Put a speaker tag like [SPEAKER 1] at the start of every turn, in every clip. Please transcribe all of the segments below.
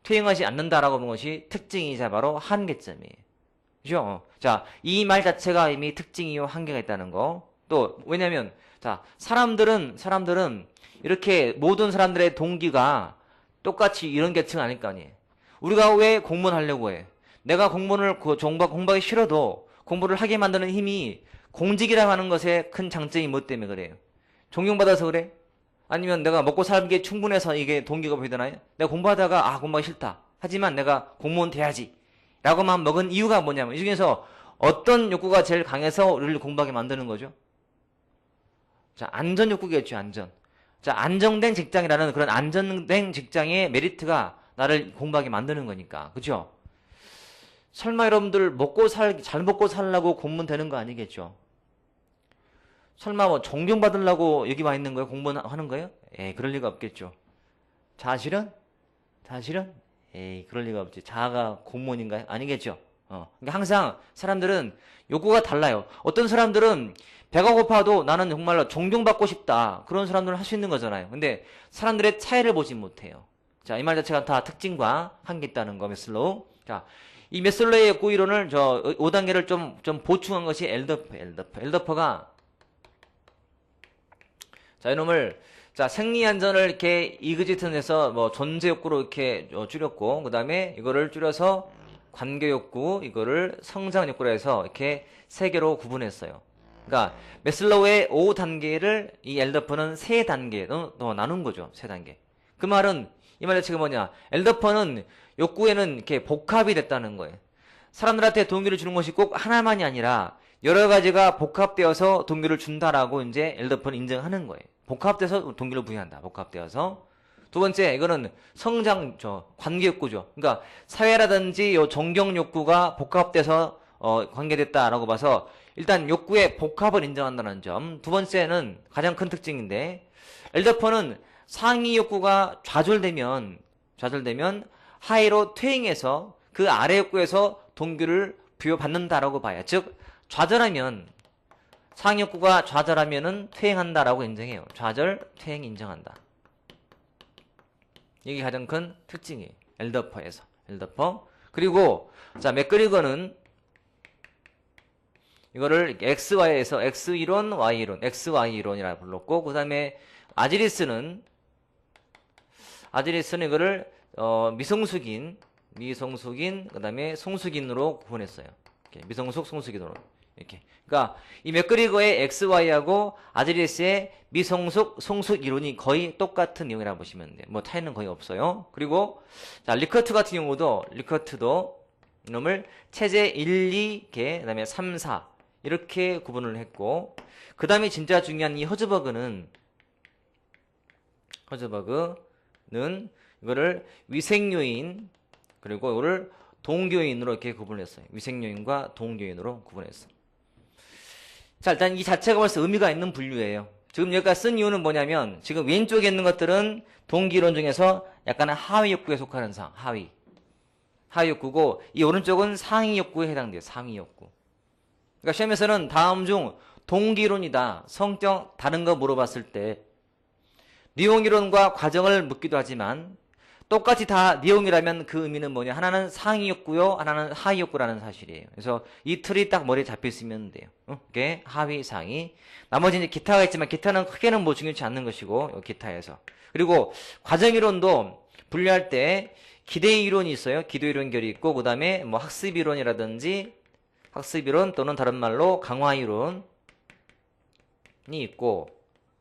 [SPEAKER 1] 퇴행하지 않는다라고 보는 것이 특징이자 바로 한계점이에요. 그죠? 자, 이 말 자체가 이미 특징이요 한계가 있다는 거. 또 왜냐면 자, 사람들은 이렇게 모든 사람들의 동기가 똑같이 이런 계층 아닐 거 아니에요. 우리가 왜 공무원 하려고 해? 내가 공무원을 공부하기 싫어도 공부를 하게 만드는 힘이 공직이라고 하는 것의 큰 장점이 뭐 때문에 그래요? 존경받아서 그래? 아니면 내가 먹고 살기에 충분해서 이게 동기가 보이잖아요? 내가 공부하다가 공부하기 싫다. 하지만 내가 공무원 돼야지. 라고만 먹은 이유가 뭐냐면 이 중에서 어떤 욕구가 제일 강해서 우리를 공부하게 만드는 거죠? 자, 안전 욕구겠죠, 안전. 자, 안정된 직장이라는 그런 안정된 직장의 메리트가 나를 공부하게 만드는 거니까. 그죠? 설마 여러분들 잘 먹고 살려고 공무원 되는 거 아니겠죠? 설마 뭐 존경받으려고 여기 와 있는 거예요? 공무원 하는 거예요? 그럴 리가 없겠죠. 자실은? 그럴 리가 없지. 자아가 공무원인가요? 아니겠죠. 그러니까 항상 사람들은 욕구가 달라요. 어떤 사람들은 배가 고파도 나는 정말로 존경받고 싶다. 그런 사람들은 할 수 있는 거잖아요. 근데 사람들의 차이를 보지 못해요. 자, 이 말 자체가 다 특징과 한계 있다는 거, 메슬로우. 자, 이 메슬로우의 욕구 이론을 5단계를 좀 보충한 것이 엘더퍼가 자, 이놈을 자, 생리 안전을 이렇게 이그지트에서 뭐 존재 욕구로 이렇게 줄였고, 그 다음에 이거를 줄여서 관계 욕구, 이거를 성장 욕구로 해서 이렇게 세 개로 구분했어요. 그러니까 메슬로우의 5단계를 이 엘더퍼는 3단계로 나눈 거죠. 3단계. 그 말은 이 말 자체가 뭐냐? 엘더퍼는 욕구에는 이렇게 복합이 됐다는 거예요. 사람들한테 동기를 주는 것이 꼭 하나만이 아니라 여러 가지가 복합되어서 동기를 준다라고 이제 엘더퍼는 인정하는 거예요. 복합돼서 동기를 부여한다. 복합되어서. 두 번째, 이거는 성장, 관계 욕구죠. 그러니까 사회라든지 요 존경 욕구가 복합돼서 관계됐다라고 봐서 일단 욕구의 복합을 인정한다는 점. 두 번째는 가장 큰 특징인데 엘더퍼는 상위 욕구가 좌절되면 하위로 퇴행해서 그 아래 욕구에서 동기를 부여받는다라고 봐요. 즉 좌절하면 상위 욕구가 좌절하면은 퇴행한다라고 인정해요. 좌절, 퇴행 인정한다. 이게 가장 큰 특징이에요. 엘더퍼에서. 엘더퍼. 그리고 자, 맥그리거는 이거를 XY에서 X이론, Y이론, XY이론이라 불렀고, 그 다음에 아지리스는 이거를 미성숙인, 그 다음에 송숙인으로 구분했어요. 이렇게, 미성숙, 송숙인으로. 이렇게. 그러니까 이 맥그리거의 XY하고 아지리스의 미성숙, 송숙 이론이 거의 똑같은 내용이라고 보시면 돼요. 뭐 차이는 거의 없어요. 그리고 자, 리커트 같은 경우도 이놈을 체제 1, 2개, 그 다음에 3, 4 이렇게 구분을 했고, 그 다음에 진짜 중요한 이 허즈버그는 이거를 위생요인 그리고 이거를 동교인으로 이렇게 구분을 했어요. 위생요인과 동교인으로 구분했어. 자, 일단 이 자체가 벌써 의미가 있는 분류예요. 지금 여기가 쓴 이유는 뭐냐면 지금 왼쪽에 있는 것들은 동기이론 중에서 약간의 하위 욕구에 속하는 하위 욕구고, 이 오른쪽은 상위 욕구에 해당돼요. 상위 욕구. 그러니까 시험에서는 다음 중 동기이론이다, 성격 다른 거 물어봤을 때 내용이론과 과정을 묻기도 하지만 똑같이 다 내용이라면 그 의미는 뭐냐? 하나는 상위 욕구요, 하나는 하위 욕구라는 사실이에요. 그래서 이 틀이 딱 머리에 잡혀 있으면 돼요. 이게 하위, 상위. 나머지 이제 기타가 있지만 기타는 크게는 뭐 중요치 않는 것이고, 기타에서. 그리고 과정이론도 분류할 때 기대이론이 있어요. 기대이론 결이 있고, 그 다음에 뭐 학습이론이라든지 학습이론 또는 다른 말로 강화이론이 있고,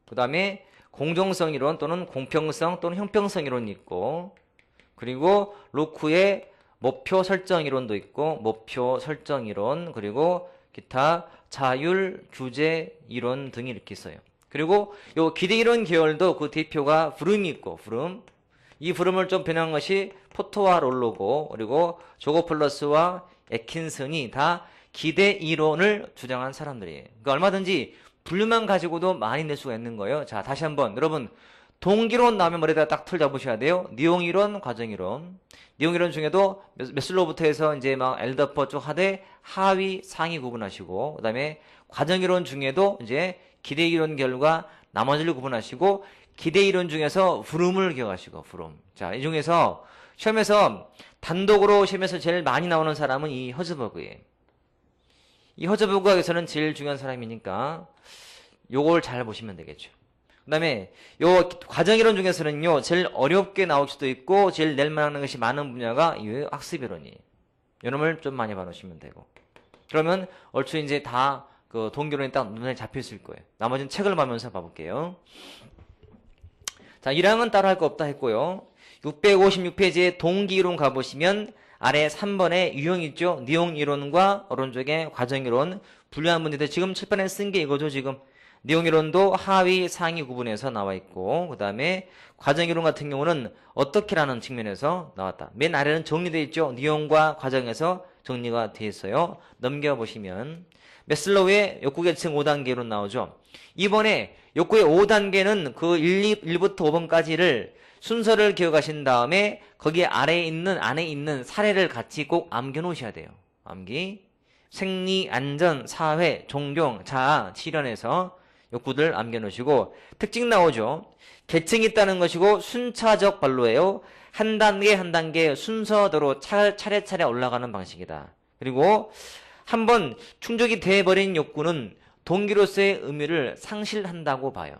[SPEAKER 1] 그 다음에 공정성 이론 또는 공평성 또는 형평성 이론이 있고, 그리고 로크의 목표 설정 이론도 있고, 목표 설정 이론, 그리고 기타 자율 규제 이론 등이 이렇게 있어요. 그리고 요 기대 이론 계열도 그 대표가 브룸이 있고, 이 브룸을 좀 변한 것이 포터와 롤로고, 그리고 조고플러스와 애킨슨이 다 기대 이론을 주장한 사람들이에요. 그러니까 얼마든지 분류만 가지고도 많이 낼 수가 있는 거예요. 자, 다시 한번 여러분, 동기론 나오면 머리에다 딱 틀 잡으셔야 돼요. 내용이론, 과정이론. 내용이론 중에도 메슬로우부터 해서 이제 막 엘더퍼 쪽 하되 하위, 상위 구분하시고, 그 다음에 과정이론 중에도 이제 기대이론 결과 나머지를 구분하시고, 기대이론 중에서 브룸을 기억하시고, 브룸. 자, 이 중에서 시험에서 단독으로 시험에서 제일 많이 나오는 사람은 이 허즈버그예요. 이 허즈버그에서는 제일 중요한 사람이니까 요걸 잘 보시면 되겠죠. 그 다음에 요 과정이론 중에서는요, 제일 어렵게 나올 수도 있고, 제일 낼 만한 것이 많은 분야가 이 학습이론이에요. 요놈을 좀 많이 봐놓으시면 되고. 그러면 얼추 이제 다 그 동기론이 딱 눈에 잡혔을 거예요. 나머지는 책을 보면서 봐볼게요. 자, 1항은 따로 할 거 없다 했고요. 656페이지에 동기이론 가보시면 아래 3번에 유형 있죠? 내용이론과 오른쪽에 과정이론 분류한 문제들 지금 7번에 쓴 게 이거죠, 지금. 내용이론도 하위, 상위 구분해서 나와 있고, 그 다음에 과정이론 같은 경우는 어떻게라는 측면에서 나왔다. 맨 아래는 정리되어 있죠? 내용과 과정에서 정리가 되어 있어요. 넘겨보시면 메슬로우의 욕구계층 5단계로 나오죠. 이번에 욕구의 5단계는 그 1부터 5번까지를 순서를 기억하신 다음에 거기 안에 있는 사례를 같이 꼭 암겨 놓으셔야 돼요. 암기. 생리, 안전, 사회, 존경, 자아, 치련에서 욕구들 암겨 놓으시고 특징 나오죠. 계층이 있다는 것이고 순차적 발로예요. 한 단계 한 단계 순서대로 차례차례 올라가는 방식이다. 그리고 한번 충족이 돼버린 욕구는 동기로서의 의미를 상실한다고 봐요.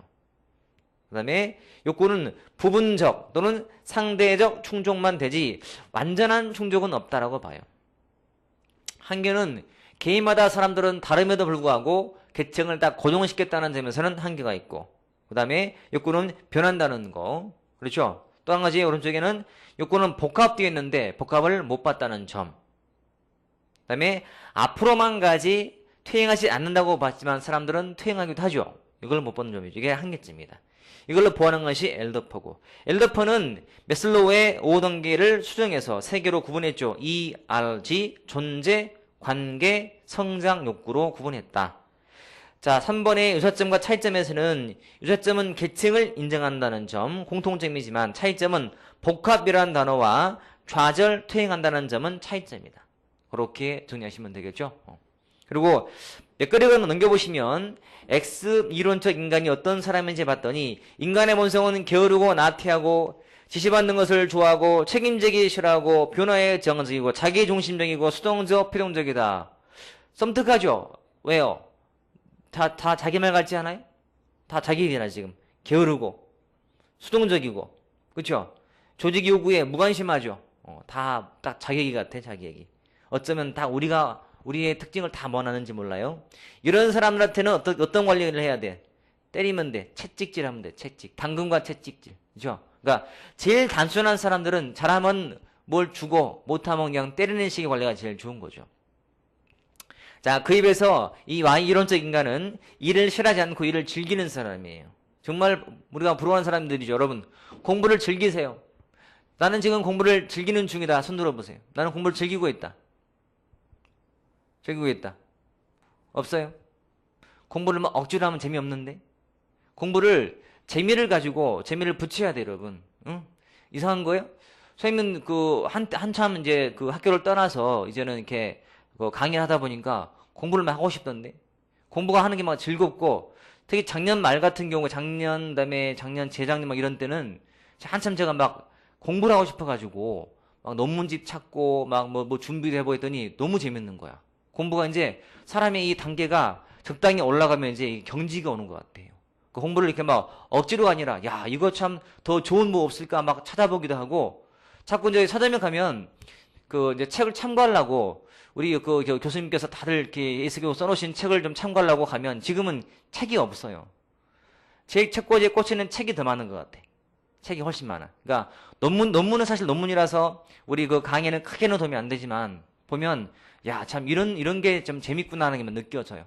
[SPEAKER 1] 그 다음에 욕구는 부분적 또는 상대적 충족만 되지 완전한 충족은 없다라고 봐요. 한계는 개인마다 사람들은 다름에도 불구하고 계층을 다 고정시켰다는 점에서는 한계가 있고, 그 다음에 욕구는 변한다는 거. 그렇죠? 또 한 가지 오른쪽에는 욕구는 복합되어 있는데 복합을 못 봤다는 점. 그 다음에 앞으로만 가지 퇴행하지 않는다고 봤지만 사람들은 퇴행하기도 하죠. 이걸 못 보는 점이죠. 이게 한계점입니다. 이걸로 보하는 것이 엘더퍼고, 엘더퍼는 메슬로우의 5단계를 수정해서 3개로 구분했죠. ERG, 존재, 관계, 성장 욕구로 구분했다. 자, 3번의 유사점과 차이점에서는 유사점은 계층을 인정한다는 점, 공통점이지만 차이점은 복합이라는 단어와 좌절, 퇴행한다는 점은 차이점이다. 그렇게 정리하시면 되겠죠. 그리고 몇 가지만 넘겨보시면 X 이론적 인간이 어떤 사람인지 봤더니 인간의 본성은 게으르고 나태하고 지시받는 것을 좋아하고 책임지기 싫어하고 변화에 정적이고 자기중심적이고 수동적, 필용적이다. 섬뜩하죠? 왜요? 다 자기 말 같지 않아요? 다 자기 얘기나 지금. 게으르고 수동적이고 그렇죠? 조직 요구에 무관심하죠? 다 딱 자기 얘기 같아, 자기 얘기. 어쩌면 다 우리의 특징을 다 원하는지 몰라요. 이런 사람들한테는 어떤 관리를 해야 돼? 때리면 돼. 채찍질 하면 돼. 채찍. 당근과 채찍질. 그죠? 그러니까 제일 단순한 사람들은 잘하면 뭘 주고 못하면 그냥 때리는 식의 관리가 제일 좋은 거죠. 자, 그 입에서 이 Y 이론적 인간은 일을 싫어하지 않고 일을 즐기는 사람이에요. 정말 우리가 부러워하는 사람들이죠. 여러분, 공부를 즐기세요. 나는 지금 공부를 즐기는 중이다. 손 들어보세요. 나는 공부를 즐기고 있다. 즐기고 있다. 없어요? 공부를 막 억지로 하면 재미없는데? 공부를 재미를 가지고 재미를 붙여야 돼요, 여러분. 응? 이상한 거예요? 선생님은 한참 이제 그 학교를 떠나서 이제는 이렇게 강의를 하다 보니까 공부를 막 하고 싶던데? 공부가 하는 게 막 즐겁고, 특히 작년 말 같은 경우, 그다음에 작년, 재작년 막 이런 때는 한참 제가 막 공부를 하고 싶어가지고, 막 논문집 찾고, 막 뭐 준비도 해보고 했더니 너무 재밌는 거야. 공부가 이제 사람의 이 단계가 적당히 올라가면 이제 경지가 오는 것 같아요. 그 공부를 이렇게 막 억지로 아니라, 야, 이거 참 더 좋은 뭐 없을까 막 찾아보기도 하고, 자꾸 이제 서점에 가면 이제 책을 참고하려고 우리 교수님께서 다들 이렇게 애쓰고 써놓으신 책을 좀 참고하려고 가면 지금은 책이 없어요. 제 책꽂이에 꽂히는 책이 더 많은 것 같아. 책이 훨씬 많아. 그러니까 논문은 사실 논문이라서 우리 그 강의는 크게는 도움이 안 되지만 보면 야, 참 이런 게 좀 재밌구나 하는 게 느껴져요.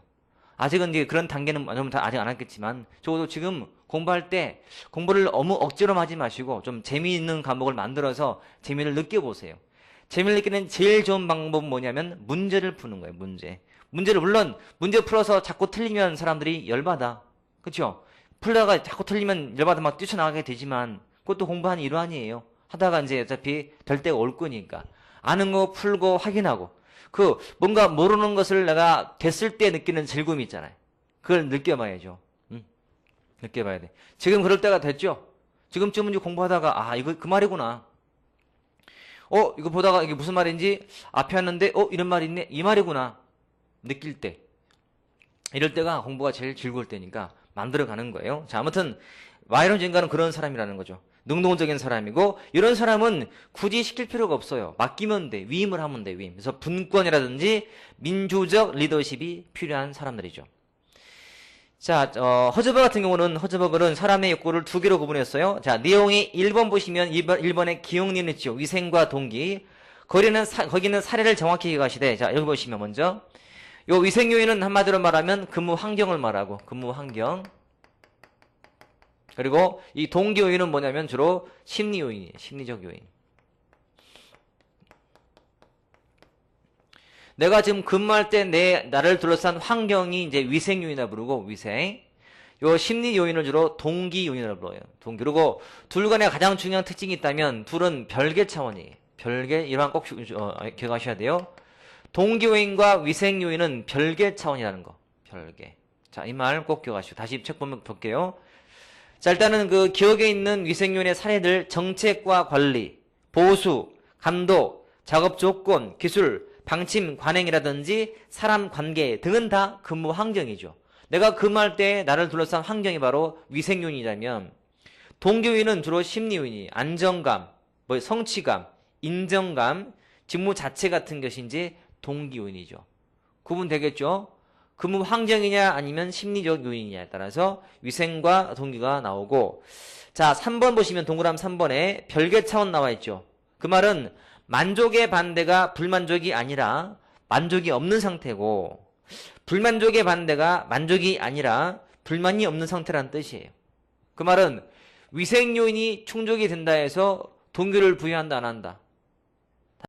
[SPEAKER 1] 아직은 이제 그런 단계는 아직 안 했겠지만 적어도 지금 공부할 때 공부를 너무 억지로 하지 마시고 좀 재미있는 과목을 만들어서 재미를 느껴보세요. 재미를 느끼는 제일 좋은 방법은 뭐냐면 문제를 푸는 거예요. 문제를 물론 문제 풀어서 자꾸 틀리면 사람들이 열받아. 그렇죠? 풀다가 자꾸 틀리면 열받아 막 뛰쳐나가게 되지만 그것도 공부하는 일환이에요. 하다가 이제 어차피 될 때가 올 거니까 아는 거 풀고 확인하고 뭔가 모르는 것을 내가 됐을 때 느끼는 즐거움이 있잖아요. 그걸 느껴봐야죠. 느껴봐야 돼. 지금 그럴 때가 됐죠? 지금쯤은 이제 공부하다가 이거 그 말이구나. 이거 보다가 이게 무슨 말인지 앞에 왔는데, 이런 말이 있네? 이 말이구나. 느낄 때. 이럴 때가 공부가 제일 즐거울 때니까 만들어가는 거예요. 자, 아무튼, 바이런 젠가는 그런 사람이라는 거죠. 능동적인 사람이고, 이런 사람은 굳이 시킬 필요가 없어요. 맡기면 돼. 위임을 하면 돼, 위임. 그래서 분권이라든지 민주적 리더십이 필요한 사람들이죠. 자, 허즈버그 같은 경우는, 허즈버그는 사람의 욕구를 두 개로 구분했어요. 자, 내용이 1번 보시면 1번에 기용리는 있죠. 위생과 동기. 거기는 사례를 정확히 기억하시되, 자, 여기 보시면 먼저. 요 위생 요인은 한마디로 말하면 근무 환경을 말하고, 근무 환경. 그리고 이 동기 요인은 뭐냐면 주로 심리 요인이에요. 심리적 요인. 내가 지금 근무할 때 나를 둘러싼 환경이 이제 위생 요인이라 부르고, 위생. 요 심리 요인을 주로 동기 요인이라고 불러요. 동기. 그리고 둘 간에 가장 중요한 특징이 있다면 둘은 별개 차원이에요. 별개, 이런 꼭 기억하셔야 돼요. 동기 요인과 위생 요인은 별개 차원이라는 거. 별개. 자, 이 말 꼭 기억하시고. 다시 책 보면 볼게요. 자, 일단은 그 기억에 있는 위생 요인의 사례들, 정책과 관리, 보수, 감독, 작업 조건, 기술, 방침, 관행이라든지 사람 관계 등은 다 근무 환경이죠. 내가 근무할 때 나를 둘러싼 환경이 바로 위생 요인이라면, 동기 요인은 주로 심리 요인이 안정감, 성취감, 인정감, 직무 자체 같은 것이 이제 동기 요인이죠. 구분되겠죠? 근무 환경이냐 아니면 심리적 요인이냐에 따라서 위생과 동기가 나오고, 자, 3번 보시면 동그라미 3번에 별개 차원 나와 있죠. 그 말은 만족의 반대가 불만족이 아니라 만족이 없는 상태고, 불만족의 반대가 만족이 아니라 불만이 없는 상태라는 뜻이에요. 그 말은 위생 요인이 충족이 된다 해서 동기를 부여한다 안 한다?